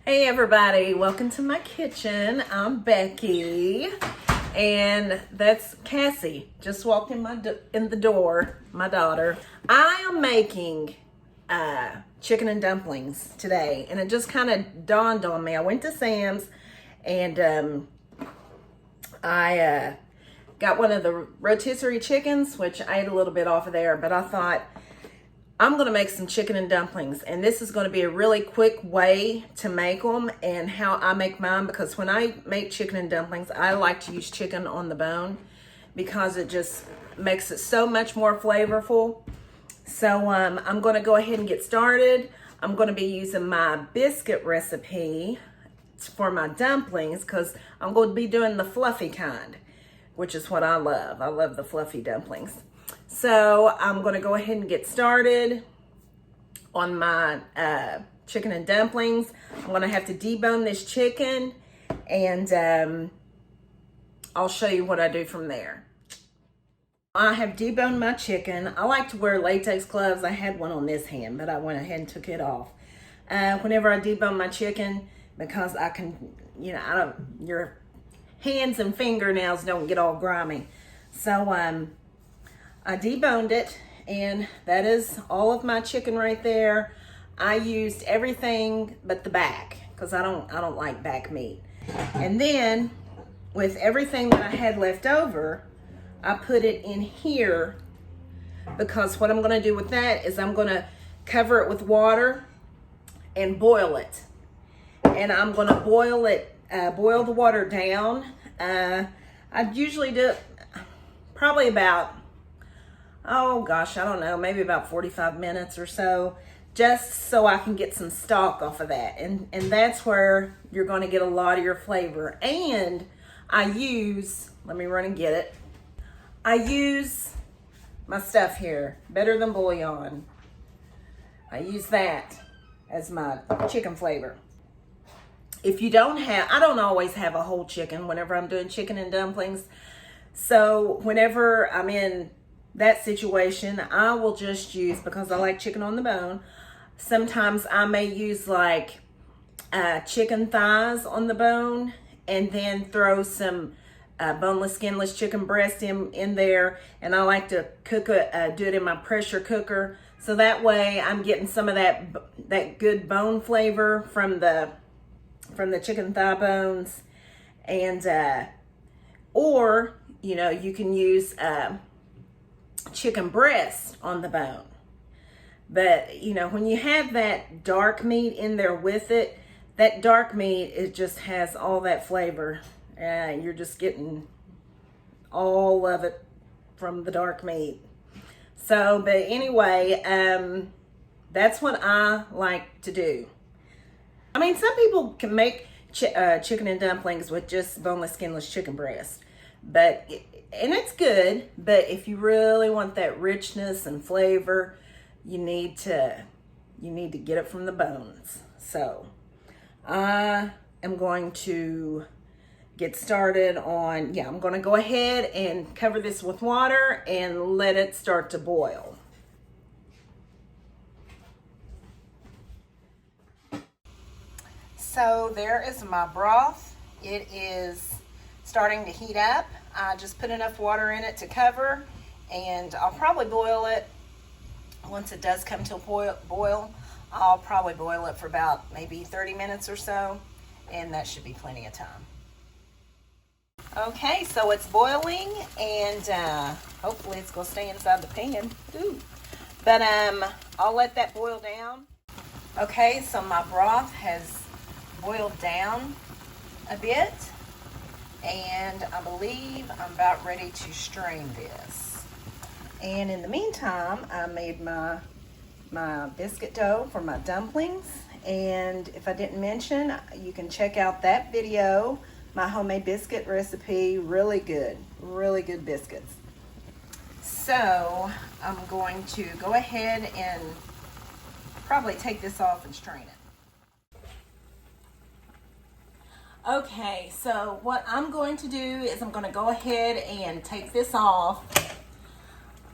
Hey everybody, welcome to my kitchen. I'm Becky, and that's Cassie. Just walked in the door, my daughter. I am making chicken and dumplings today, and it just kind of dawned on me. I went to Sam's, and I got one of the rotisserie chickens, which I ate a little bit off of there, but I thought, I'm gonna make some chicken and dumplings, and this is gonna be a really quick way to make them and how I make mine, because when I make chicken and dumplings, I like to use chicken on the bone because it just makes it so much more flavorful. So I'm gonna go ahead and get started. I'm gonna be using my biscuit recipe for my dumplings because I'm going to be doing the fluffy kind, which is what I love. I love the fluffy dumplings. So I'm going to go ahead and get started on my chicken and dumplings. I'm going to have to debone this chicken, and I'll show you what I do from there. I have deboned my chicken. I like to wear latex gloves. I had one on this hand, but I went ahead and took it off. Whenever I debone my chicken, because I can, your hands and fingernails don't get all grimy. So I deboned it, and that is all of my chicken right there. I used everything but the back because I don't like back meat. And then with everything that I had left over, I put it in here because what I'm going to do with that is I'm going to cover it with water and boil it. And I'm going to boil the water down. I usually do it probably about, oh gosh, I don't know, maybe about 45 minutes or so, just so I can get some stock off of that. And that's where you're going to get a lot of your flavor. And I use, let me run and get it. I use my stuff here, Better Than Bouillon. I use that as my chicken flavor. If you don't have, I don't always have a whole chicken whenever I'm doing chicken and dumplings. So whenever I'm in that situation, I will just use, because I like chicken on the bone, sometimes I may use like chicken thighs on the bone and then throw some boneless, skinless chicken breast in there. And I like to cook it, do it in my pressure cooker. So that way I'm getting some of that good bone flavor from the chicken thigh bones. And or you can use chicken breast on the bone. But when you have that dark meat in there with it, that dark meat, it just has all that flavor. You're just getting all of it from the dark meat. So, but anyway, that's what I like to do. I mean, some people can make chicken and dumplings with just boneless, skinless chicken breast, and it's good. But if you really want that richness and flavor, you need to get it from the bones. So I am going to get started on. I'm going to go ahead and cover this with water and let it start to boil. So there is my broth. It is starting to heat up. I just put enough water in it to cover, and I'll probably boil it. Once it does come to a boil, I'll probably boil it for about maybe 30 minutes or so, and that should be plenty of time. Okay, so it's boiling, and hopefully it's going to stay inside the pan. Ooh. But I'll let that boil down. Okay, so my broth has boiled down a bit, and I believe I'm about ready to strain this. And in the meantime, I made my biscuit dough for my dumplings. And if I didn't mention, you can check out that video, my homemade biscuit recipe. Really good biscuits. So I'm going to go ahead and probably take this off and strain it. Okay, so what I'm going to do is I'm going to go ahead and take this off.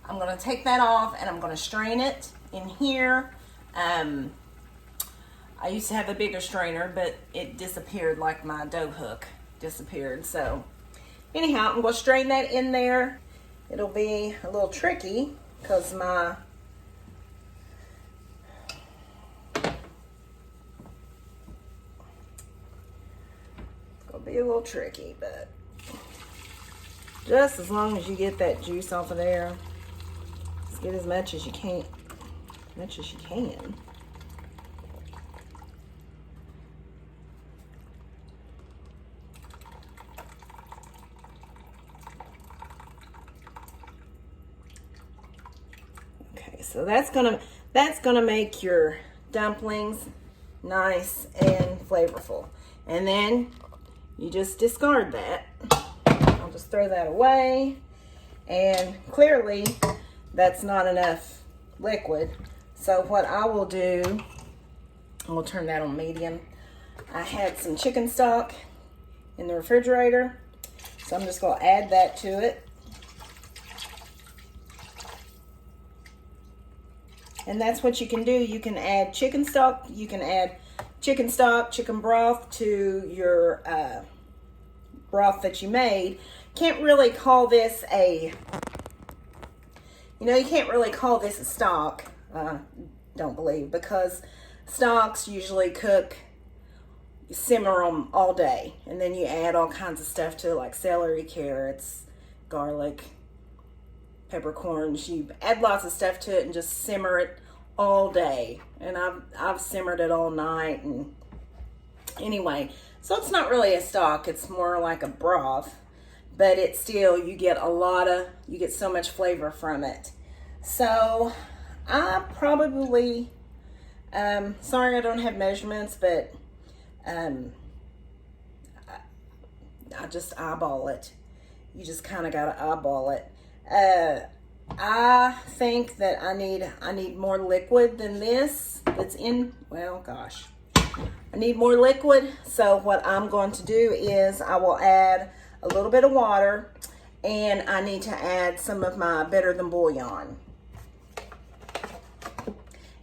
I'm going to take that off and I'm going to strain it in here. I I used to have a bigger strainer, but it disappeared like my dough hook disappeared. So anyhow, I'm going to strain that in there. It'll be a little tricky because it'll be a little tricky, but just as long as you get that juice off of there, just get as much as you can. Okay, so that's gonna make your dumplings nice and flavorful. And then you just discard that. I'll just throw that away. And clearly that's not enough liquid. So what I will do, we'll turn that on medium. I had some chicken stock in the refrigerator, so I'm just going to add that to it. And that's what you can do. You can add chicken stock. You can add chicken stock, chicken broth to your broth that you made. Can't really call this a, you can't really call this a stock. Don't believe, because stocks usually you simmer them all day, and then you add all kinds of stuff to it, like celery, carrots, garlic, peppercorns. You add lots of stuff to it and just simmer it all day. And I've simmered it all night. And anyway, so it's not really a stock, it's more like a broth, but it's still, you get so much flavor from it. So I probably, sorry I don't have measurements, but I just eyeball it. You just kind of got to eyeball it. I think that I need more liquid than this that's in, well, gosh. I need more liquid. So what I'm going to do is I will add a little bit of water, and I need to add some of my better than bouillon.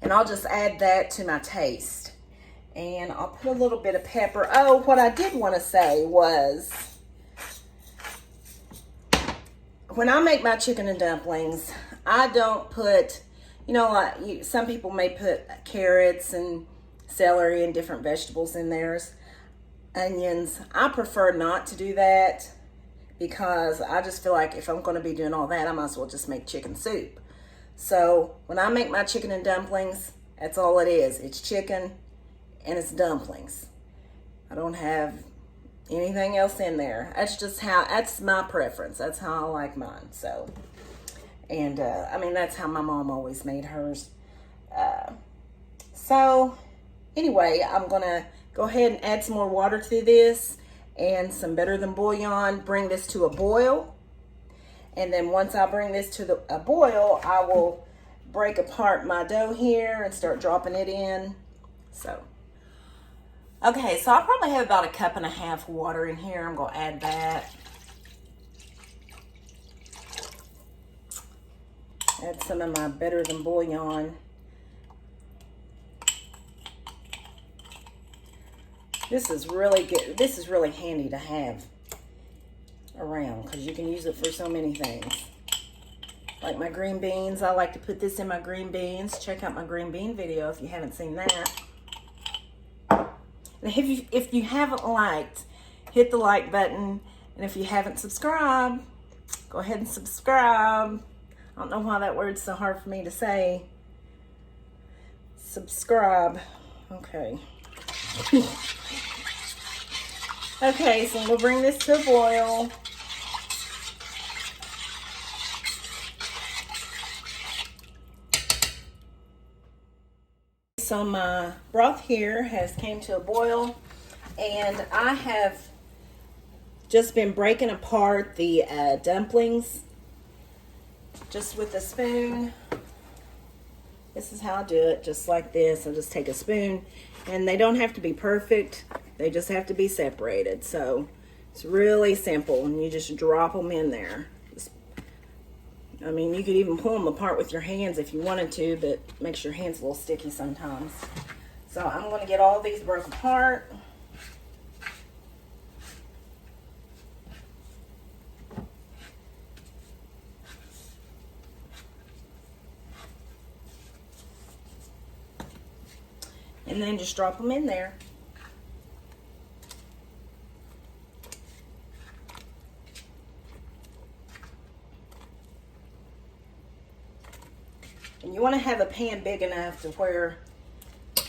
And I'll just add that to my taste. And I'll put a little bit of pepper. Oh, what I did want to say was, when I make my chicken and dumplings, I don't put, like some people may put carrots and celery and different vegetables in theirs, onions. I prefer not to do that, because I just feel like if I'm going to be doing all that, I might as well just make chicken soup. So when I make my chicken and dumplings, that's all it is. It's chicken and it's dumplings. I don't have anything else in there. That's my preference. That's how I like mine. So, and that's how my mom always made hers. So anyway, I'm gonna go ahead and add some more water to this and some better than bouillon. Bring this to a boil. And then once I bring this to a boil, I will break apart my dough here and start dropping it in. So, okay, so I probably have about 1.5 cups of water in here. I'm going to add that. Add some of my better than bouillon. This is really good. This is really handy to have around, because you can use it for so many things. Like my green beans, I like to put this in my green beans. Check out my green bean video if you haven't seen that. And if you haven't liked, hit the like button. And if you haven't subscribed, go ahead and subscribe. I don't know why that word's so hard for me to say. Subscribe. Okay. Okay, so we'll bring this to a boil. So my broth here has came to a boil, and I have just been breaking apart the dumplings just with a spoon. This is how I do it, just like this. I just take a spoon, and they don't have to be perfect. They just have to be separated. So it's really simple, and you just drop them in there. You could even pull them apart with your hands if you wanted to, but it makes your hands a little sticky sometimes. So I'm going to get all these broke apart. And then just drop them in there. And you want to have a pan big enough to where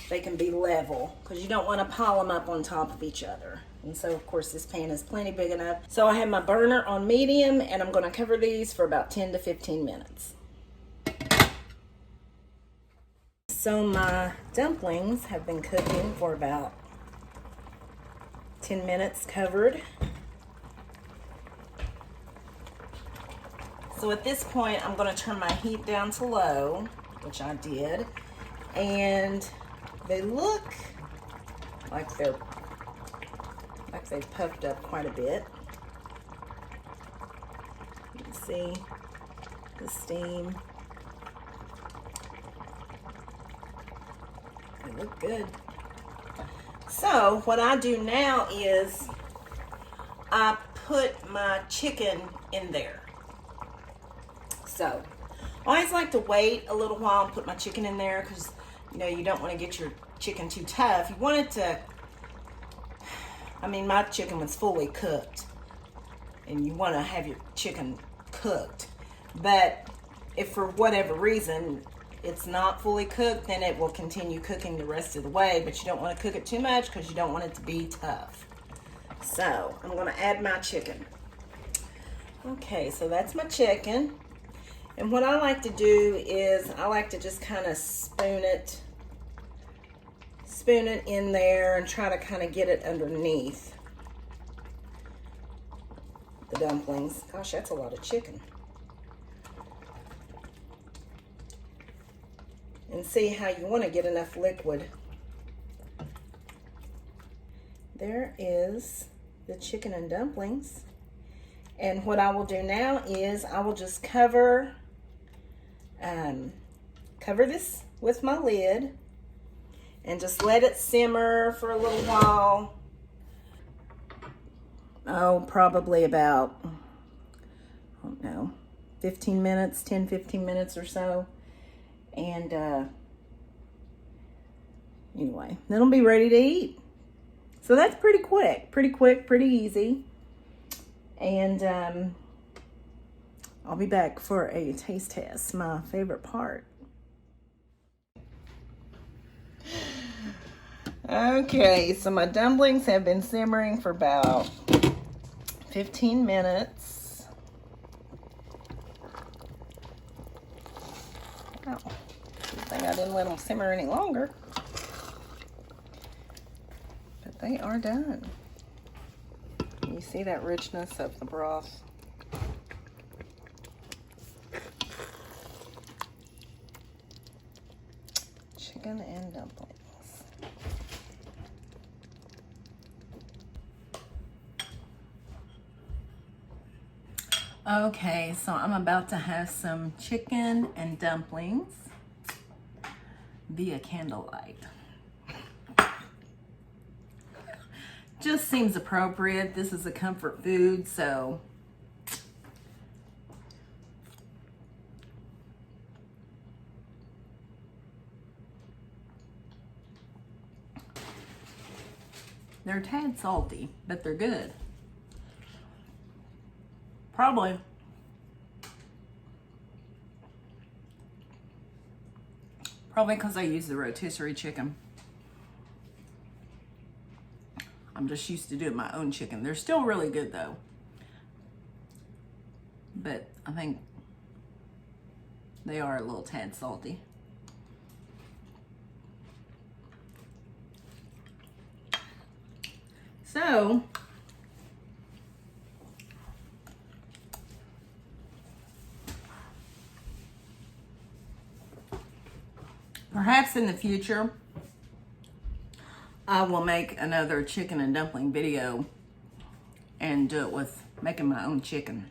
they can be level, because you don't want to pile them up on top of each other. And so, of course, this pan is plenty big enough. So I have my burner on medium, and I'm going to cover these for about 10 to 15 minutes. So my dumplings have been cooking for about 10 minutes covered. So at this point, I'm going to turn my heat down to low, which I did, and they look like they've puffed up quite a bit. You can see the steam. They look good. So what I do now is I put my chicken in there. So I always like to wait a little while and put my chicken in there, because you know, you don't want to get your chicken too tough. You want it to, I mean, my chicken was fully cooked, and you want to have your chicken cooked. But if for whatever reason it's not fully cooked, then it will continue cooking the rest of the way, but you don't want to cook it too much because you don't want it to be tough. So I'm going to add my chicken. Okay, so that's my chicken. And what I like to do is I like to just kind of spoon it in there and try to kind of get it underneath the dumplings. Gosh, that's a lot of chicken. And see how you want to get enough liquid. There is the chicken and dumplings. And what I will do now is I will just cover this with my lid and just let it simmer for a little while. Oh, probably about, I don't know, 15 minutes, 10, 15 minutes or so. And anyway, then it'll be ready to eat. So that's pretty quick, pretty easy. And I'll be back for a taste test, my favorite part. Okay, so my dumplings have been simmering for about 15 minutes. Oh, good thing I didn't let them simmer any longer. But they are done. You see that richness of the broth? Chicken and dumplings. Okay, so I'm about to have some chicken and dumplings via candlelight. Just seems appropriate. This is a comfort food, so they're a tad salty, but they're good. Probably because I use the rotisserie chicken. I'm just used to doing my own chicken. They're still really good though. But I think they are a little tad salty. So, perhaps in the future, I will make another chicken and dumpling video and do it with making my own chicken.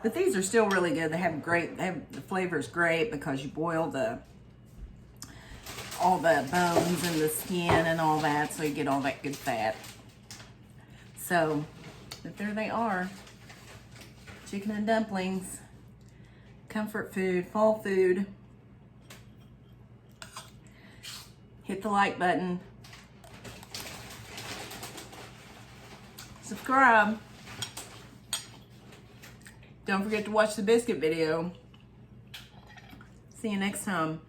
But these are still really good. The flavor is great because you boil the all the bones and the skin and all that, so you get all that good fat. So, but there they are. Chicken and dumplings. Comfort food, fall food. Hit the like button. Subscribe. Don't forget to watch the biscuit video. See you next time.